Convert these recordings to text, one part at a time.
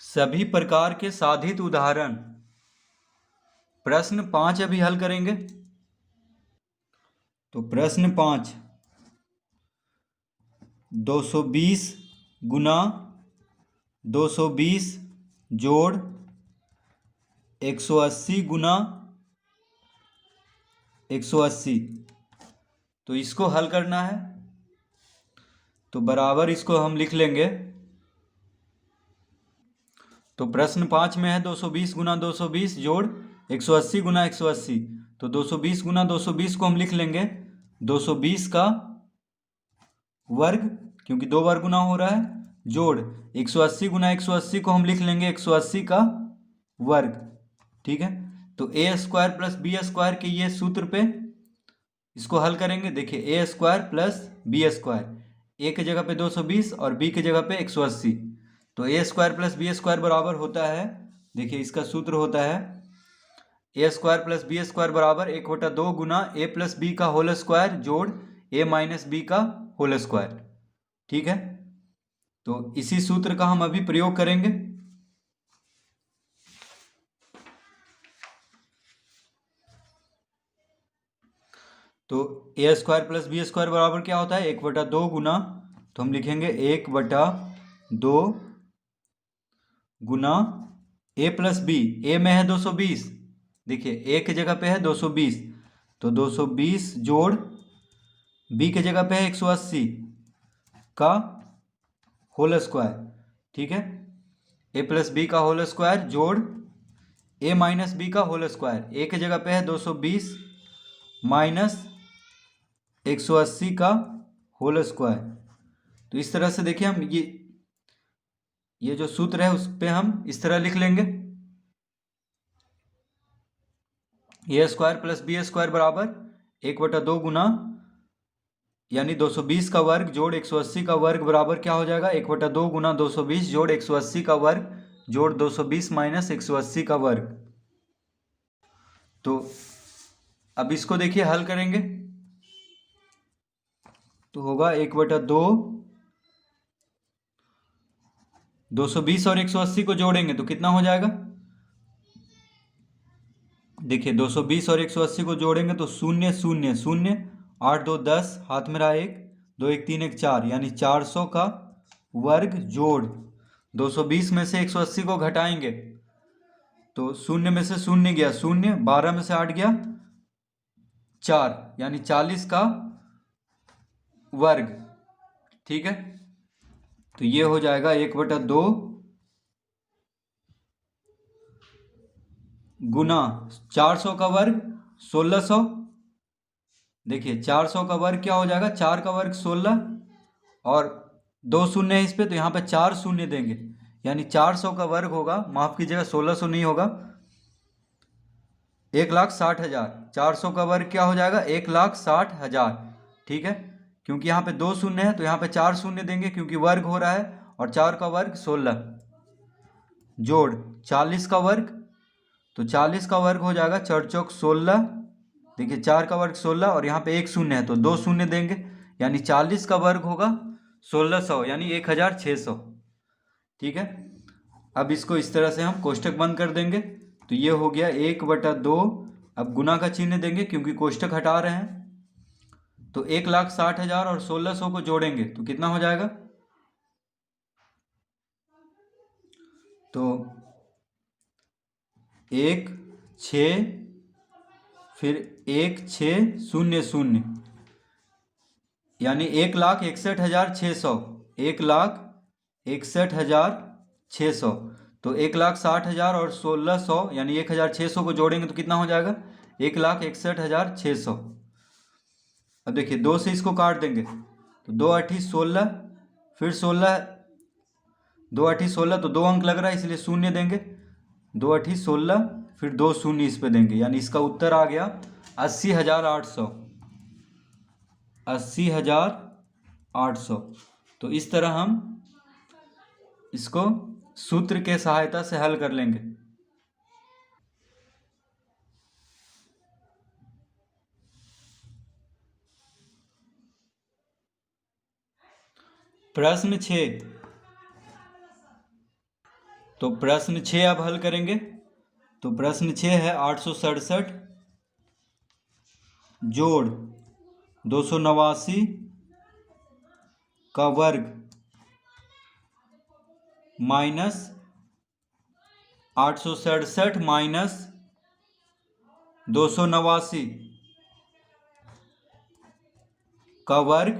सभी प्रकार के साधित उदाहरण। प्रश्न 5 अभी हल करेंगे। तो प्रश्न 5, 220 गुना 220 जोड़ 180 गुना 180। तो इसको हल करना है। तो बराबर इसको हम लिख लेंगे। तो प्रश्न 5 में है 220 गुना 220 जोड़ 180 गुना 180। तो 220 गुना 220 को हम लिख लेंगे 220 का वर्ग, क्योंकि दो बार गुना हो रहा है, जोड़ 180 गुना 180 को हम लिख लेंगे 180 का वर्ग। ठीक है। तो a square plus B square के ये सूत्र पे इसको हल करेंगे। देखिए ए square plus B square, A की जगह पे 220 और बी की जगह पे 180। तो a square plus B square बराबर होता है, देखिए इसका सूत्र होता है ए स्क्वायर प्लस बी स्क्वायर बराबर 1/2 गुना ए प्लस बी का होल स्क्वायर जोड़ ए माइनस बी का होल स्क्वायर। ठीक है। तो इसी सूत्र का हम अभी प्रयोग करेंगे। तो a square plus B square बराबर क्या होता है 1/2 गुना, तो हम लिखेंगे 1/2 गुना ए प्लस बी, ए में है 220, देखिए ए की जगह पे है 220, तो 220 जोड़ बी की जगह पे है 180 का होल स्क्वायर। ठीक है। ए प्लस बी का होल स्क्वायर जोड़ ए माइनस बी का होल स्क्वायर, ए की जगह पे है 220 माइनस 180 का होल स्क्वायर। तो इस तरह से देखिए हम ये जो सूत्र है उस पे हम इस तरह लिख लेंगे ए स्क्वायर प्लस बी स्क्वायर बराबर 1/2 गुना, यानी 220 का वर्ग जोड़ 180 का वर्ग बराबर क्या हो जाएगा 1/2 गुना 220 जोड़ 180 का वर्ग जोड़ 220 माइनस 180 का वर्ग। तो अब इसको देखिए हल करेंगे तो होगा 1/2, 220 और 180 को जोड़ेंगे तो कितना हो जाएगा, देखिए 220 और 180 को जोड़ेंगे तो 0 0 0, 8 2 10, हाथ में रहा 1, 2 1 3 1 4, यानी 400 का वर्ग जोड़ 220 में से 180 को घटाएंगे तो 0 में से 0 गया 0, 12 में से 8 गया 4, यानी 40 का वर्ग। ठीक है। तो ये हो जाएगा 1/2 गुना 400 का वर्ग 1600। देखिए 400 का वर्ग क्या हो जाएगा, 4 का वर्ग 16 और 2 शून्य है इस पे, तो यहाँ पे 4 शून्य देंगे, यानी 400 का वर्ग होगा, माफ कीजिएगा 1600 नहीं होगा, 1,60,000। 400 का वर्ग क्या हो जाएगा 1,60,000। ठीक है। क्योंकि यहाँ पे 2 शून्य है तो यहाँ पे 4 शून्य देंगे, क्योंकि वर्ग हो रहा है, और 4 का वर्ग 16 जोड़ 40 का वर्ग, तो 40 का वर्ग हो जाएगा 4 चौक 16। देखिए 4 का वर्ग 16 और यहाँ पे 1 शून्य है तो 2 शून्य देंगे, यानी 40 का वर्ग होगा 1600, यानी 1600। ठीक है। अब इसको इस तरह से हम कोष्टक बंद कर देंगे। तो ये हो गया 1/2, अब गुना का चिन्ह देंगे क्योंकि कोष्टक हटा रहे हैं। तो 1,60,000 और 1600 को जोड़ेंगे तो कितना हो जाएगा, तो 1 6 फिर 1600, यानी 1,61,600, 1,61,600। तो 1,60,000 और 1600 यानी 1,600 को जोड़ेंगे तो कितना हो जाएगा 1,61,600। अब देखिए 2 से इसको काट देंगे तो 2 8 16, फिर 16, 2 8 16, तो 2 अंक लग रहा है इसलिए शून्य देंगे, 2 8 16, फिर 2 शून्य इस पे देंगे, यानी इसका उत्तर आ गया 80,800, 80,800। तो इस तरह हम इसको सूत्र के सहायता से हल कर लेंगे। प्रश्न 6, तो प्रश्न 6 अब हल करेंगे। तो प्रश्न 6 है 867 जोड़ 289 का वर्ग माइनस 867 माइनस 289 का वर्ग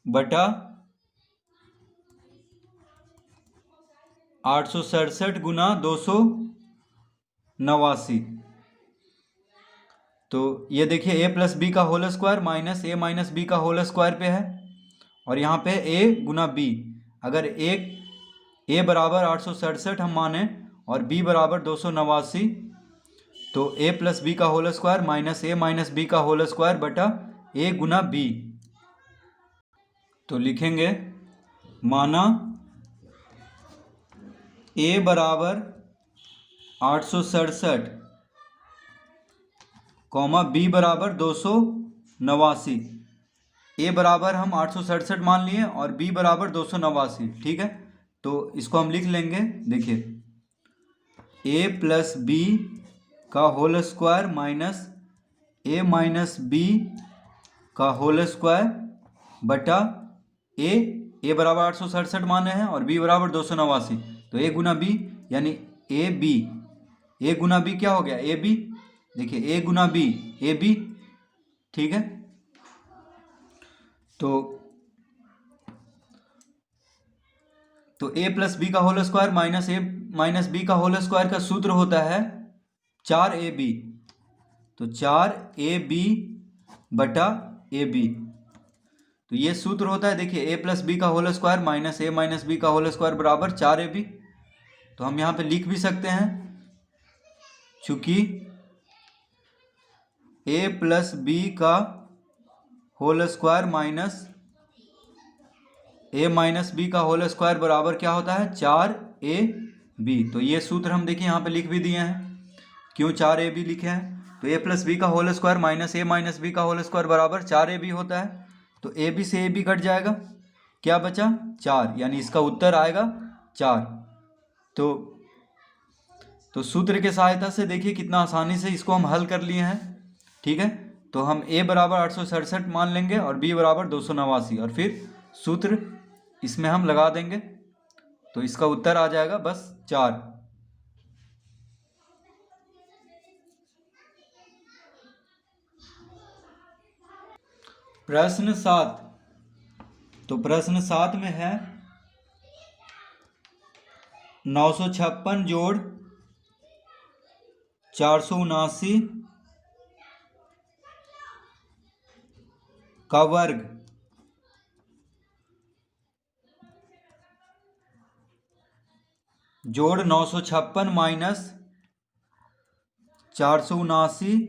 बटा 867 गुना 289। तो ये देखिए a प्लस बी का whole square minus a minus B का होल स्क्वायर पे है, और यहाँ पे a गुना b। अगर a बराबर 867 हम माने और b बराबर 289, तो a प्लस बी का whole square minus a minus B का होल स्क्वायर बटा a गुना b। तो लिखेंगे माना a बराबर 867 कॉमा बी बराबर 289। ए बराबर हम 867 मान लिए और बी बराबर 289, ठीक है। तो इसको हम लिख लेंगे, देखिए ए प्लस बी का होल स्क्वायर माइनस ए माइनस बी का होल स्क्वायर बटा ए बराबर 867 माने हैं और बी बराबर 289, तो ए गुना बी यानी ए गुना बी क्या हो गया, ए बी। देखिए ए गुना बी ए बी, ठीक है। तो ए प्लस बी का होल स्क्वायर माइनस ए माइनस बी का होल स्क्वायर का सूत्र होता है 4ab। तो 4ab बटा ए बी, तो ये सूत्र होता है। देखिए ए प्लस बी का होल स्क्वायर माइनस ए माइनस बी का होल स्क्वायर बराबर 4ab। तो हम यहाँ पे लिख भी सकते हैं, चूंकि ए प्लस बी का होल स्क्वायर माइनस ए माइनस बी का होल स्क्वायर बराबर क्या होता है, 4ab। तो ये सूत्र हम देखिए यहाँ पे लिख भी दिए हैं। क्यों 4ab लिखे हैं, तो ए प्लस बी का होल स्क्वायर माइनस ए माइनस बी का होल स्क्वायर बराबर 4ab होता है। तो ए बी से ए बी कट जाएगा, क्या बचा 4, यानी इसका उत्तर आएगा 4। तो सूत्र के सहायता से देखिए कितना आसानी से इसको हम हल कर लिए हैं, ठीक है। तो हम a बराबर 867 मान लेंगे और b बराबर 289 और फिर सूत्र इसमें हम लगा देंगे, तो इसका उत्तर आ जाएगा बस 4। प्रश्न 7। तो प्रश्न 7 में है 956 जोड़ 479 का वर्ग जोड़ 956 माइनस 479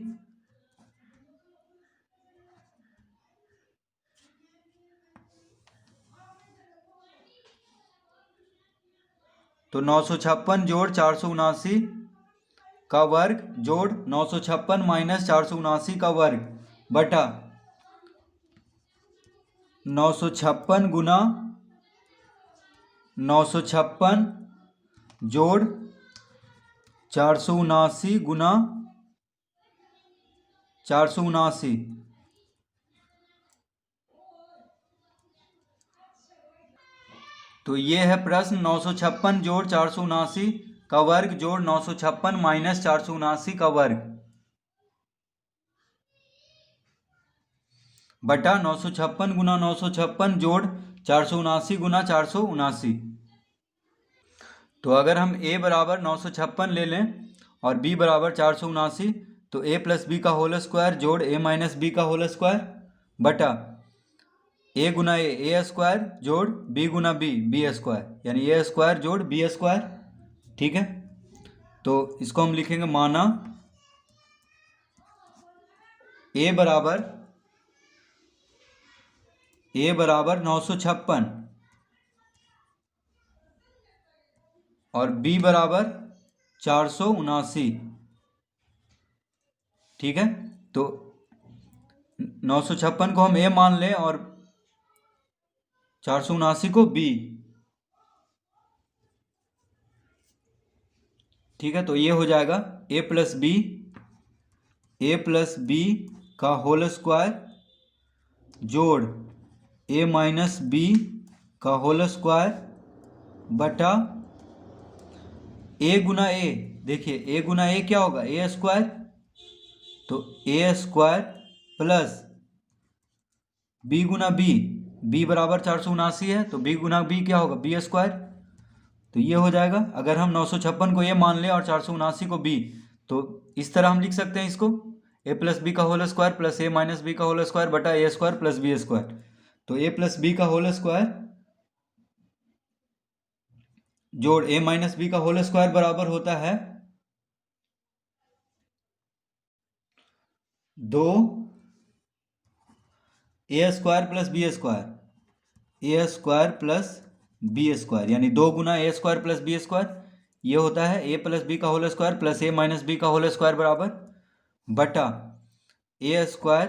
तो 956 जोड़ 479 का वर्ग जोड़ 956 माइनस 479 का वर्ग बटा 956 गुना 956 जोड़ 479 गुना 479। तो ये है प्रश्न 956 जोड़ 479 का वर्ग जोड़ 956 माइनस 479 का वर्ग बटा 956 गुना 956 जोड़ 479 गुना 479। तो अगर हम a बराबर 956 ले लें और b बराबर 479, तो a प्लस बी का होल स्क्वायर जोड़ a माइनस बी का होल स्क्वायर बटा a गुना ए स्क्वायर जोड़ b गुना बी स्क्वायर, यानी a स्क्वायर जोड़ b स्क्वायर, ठीक है। तो इसको हम लिखेंगे माना a बराबर 956 और b बराबर 479, ठीक है। तो 956 को हम a मान लें और 479 को b, ठीक है, तो ये हो जाएगा a प्लस बी का होल स्क्वायर जोड़ a माइनस बी का होल स्क्वायर बटा a गुना a। देखिए a गुना a क्या होगा, a स्क्वायर, तो a square plus b Guna b बराबर 479 है, तो b गुना b क्या होगा, b स्क्वायर। तो ये हो जाएगा, अगर हम 956 को a मान लें और 479 को b, तो इस तरह हम लिख सकते हैं इसको, a प्लस बी का whole square plus a minus B का होल स्क्वायर बटा a square plus b square. तो a प्लस बी का होल स्क्वायर जोड़ a माइनस बी का होल स्क्वायर बराबर होता है 2 a square plus B square, यानी 2 गुना a square plus B square. ये होता है a प्लस बी का whole square plus a minus B का होल स्क्वायर बराबर बटा a square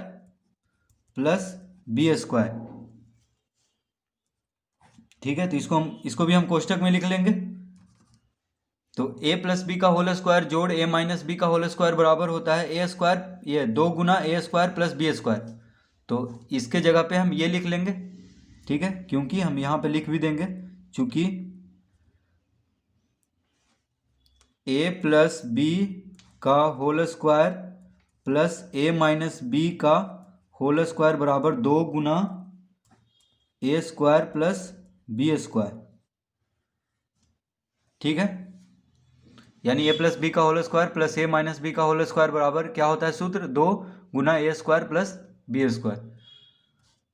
plus B square. ठीक है, तो इसको भी हम कोष्टक में लिख लेंगे। तो a प्लस बी का होल स्क्वायर जोड़ a माइनस बी का होल स्क्वायर बराबर होता है a स्क्वायर, ये 2 गुना a square plus B square. तो इसके जगह पे हम ये लिख लेंगे, ठीक है, क्योंकि हम यहाँ पे लिख भी देंगे, चूंकि a प्लस बी का whole square plus a minus B का होल स्क्वायर बराबर 2 गुना a square plus B square. ठीक है, यानी a प्लस बी का whole square plus a minus B का होल स्क्वायर बराबर क्या होता है सूत्र, 2 गुना a square plus B square.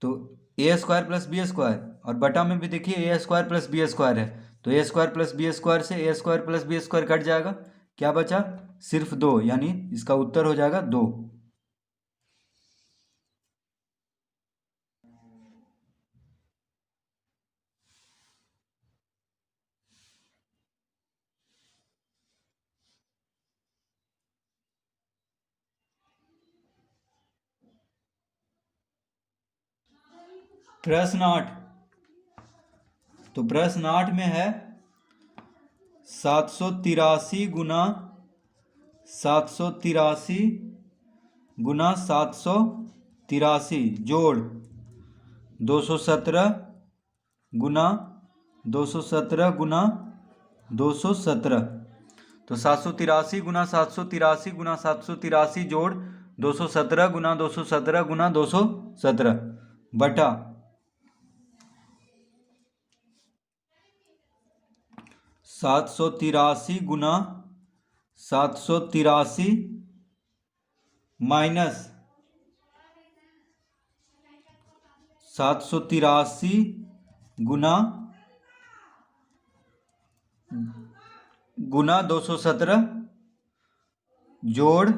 तो a square plus B square, और बटा में भी देखिए a square plus B square है, तो a square plus B square से a square plus B square cut जाएगा, क्या बचा, सिर्फ 2, यानी इसका उत्तर हो जाएगा 2। प्रश्न 8, तो प्रश्न 8 में है 783 गुना 783 जोड़ 217 गुना 217 तो 783 जोड़ 217 बटा 783 माइनस 783 गुना 217 जोड़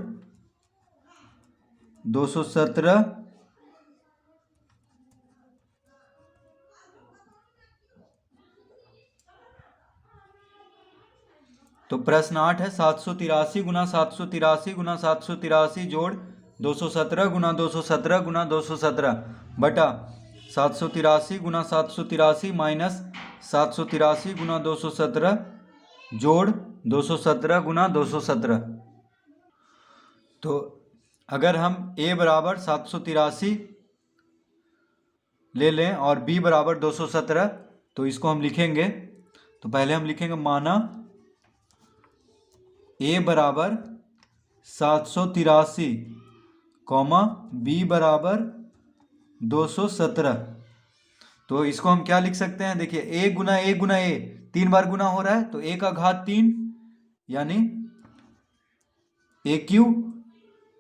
217 तो प्रश्न 8 है 783 गुना 783 जोड़ 217 गुना 217 बटा 783 गुना 783 माइनस 783 गुना 217 जोड़ 217 गुना 217। तो अगर हम a बराबर 783 ले लें और b बराबर 217, तो इसको हम लिखेंगे, तो पहले हम लिखेंगे माना a बराबर 783 कॉमा b बराबर 217। तो इसको हम क्या लिख सकते हैं, देखिए a गुना a 3 बार गुना हो रहा है, तो a का घात 3 यानी a क्यू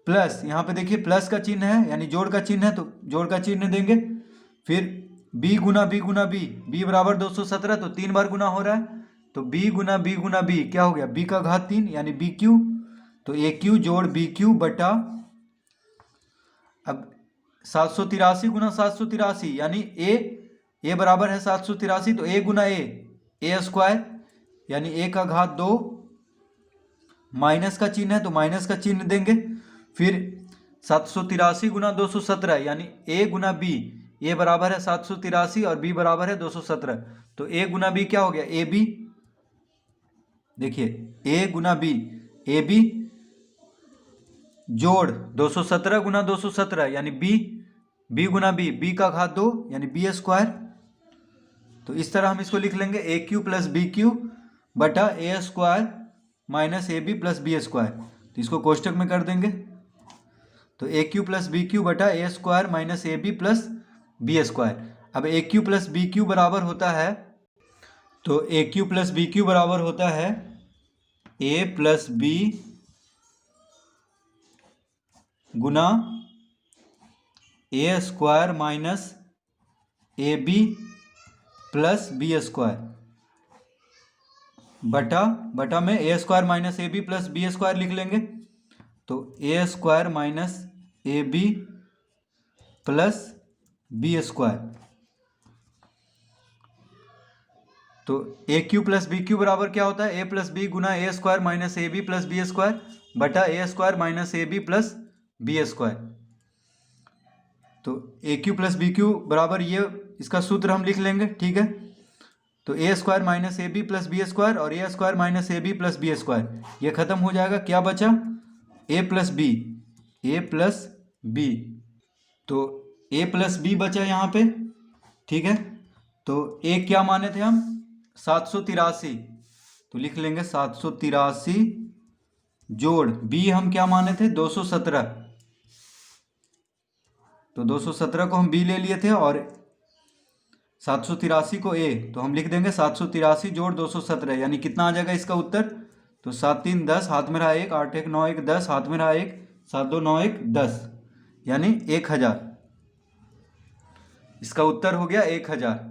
प्लस, यहाँ पे देखिए प्लस का चिन्ह है यानी जोड़ का चिन्ह है, तो जोड़ का चिन्ह देंगे। फिर b गुना b बराबर 217, तो 3 बार गुना हो रहा है, तो b गुना b क्या हो गया, b का घात 3 यानी b क्यू, तो a क्यू जोड़ b क्यू बटा, अब 783 गुना 783 यानी a बराबर है 783, तो a गुना a स्क्वायर यानी a का घात 2, माइनस का चिन्ह है तो माइनस का चिन्ह देंगे। फिर 783 गुना 217 यानी a गुना b, a बराबर है 783 और b बराबर है 217, तो a गुना b क्या हो गया, ab देखिए ए गुना बी, ए बी जोड़ 217 गुना 217 यानी बी, बी गुना बी, बी का घात 2 यानी बी स्क्वायर। तो इस तरह हम इसको लिख लेंगे a cube plus b cube बटा a square minus a b plus B square. तो इसको कोष्टक में कर देंगे। तो a cube plus b cube बटा a square minus a b plus B square. अब a cube plus b cube बराबर होता है, तो a cube plus b cube बराबर होता है ए प्लस बी गुना a square minus a b plus B square बटा में a square minus a b plus B square लिख लेंगे। तो a square minus a b plus B square. तो a cube plus b cube बराबर क्या होता है, ए प्लस बी गुना a square minus a b plus B square बटा a square minus a b plus B square. तो a cube plus b cube बराबर ये इसका सूत्र हम लिख लेंगे, ठीक है। तो a square minus a b plus B square और a square minus a b plus B square ये खत्म हो जाएगा। क्या बचा, a plus b, a plus b. तो ए प्लस बी बचा यहाँ पे, ठीक है। तो ए क्या माने थे हम, 783। तो लिख लेंगे 783 जोड़ बी हम क्या माने थे, 217। तो 217 को हम बी ले लिए थे और 783 को ए, तो हम लिख देंगे 783 जोड़ 217 यानी कितना आ जाएगा इसका उत्तर। तो 7 3 10, हाथ में रहा 1, 8 1 9 1 10, हाथ में रहा 1, 7 2 9 1 10 यानी 1000। इसका उत्तर हो गया 1000।